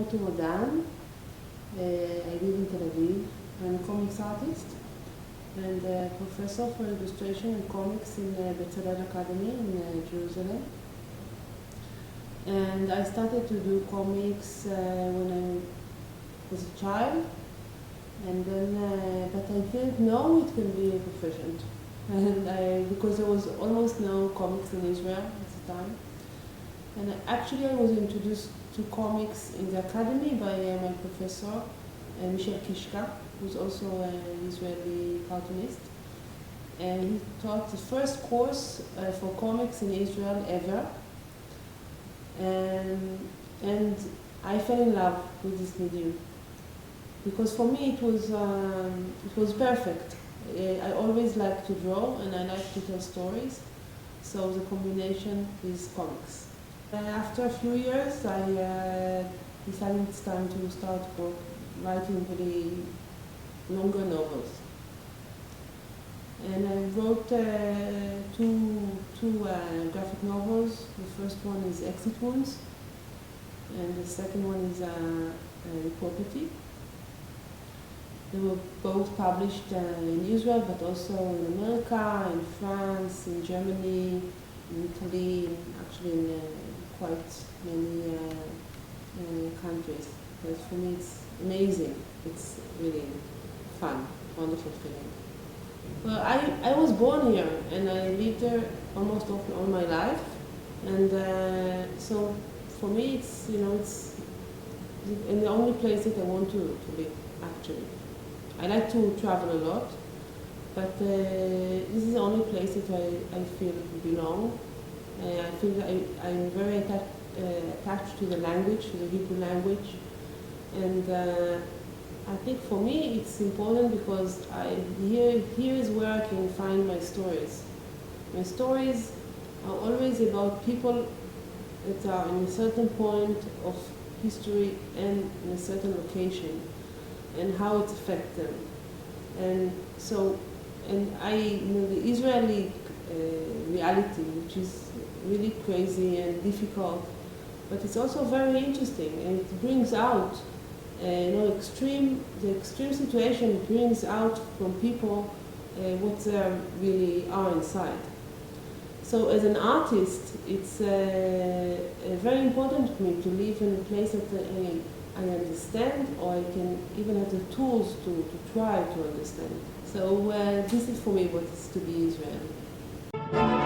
Rutu Modan. I live in Tel Aviv. I'm a comics artist and a professor for illustration and comics in Bezalel Academy in Jerusalem. And I started to do comics when I was a child, and then, but I didn't know it can be a profession. And because there was almost no comics in Israel at the time. And actually I was introduced to comics in the academy by my professor, Michel Kishka, who's also an Israeli cartoonist. And he taught the first course for comics in Israel ever. And I fell in love with this medium. Because for me it was perfect. I always liked to draw and I liked to tell stories. So the combination is comics. After a few years, I decided it's time to start writing really longer novels. And I wrote two graphic novels. The first one is Actus, and the second one is Property. They were both published in Israel, but also in America, in France, in Germany, in Italy, actually in quite many countries. But for me it's amazing. It's really fun, wonderful feeling. Well, I was born here and I lived there almost all my life. And so for me it's, it's in the only place that I want to live, actually. I like to travel a lot, but this is the only place that I feel belong. I feel that I'm very attached to the language, to the Hebrew language. And I think for me it's important because here is where I can find my stories. My stories are always about people that are in a certain point of history and in a certain location, and how it affects them. And so, the Israeli reality, which is really crazy and difficult, but it's also very interesting, and it brings out, the extreme situation brings out from people what they really are inside. So as an artist, it's very important to me to live in a place that I understand, or I can even have the tools to try to understand. So this is for me what is to be Israeli.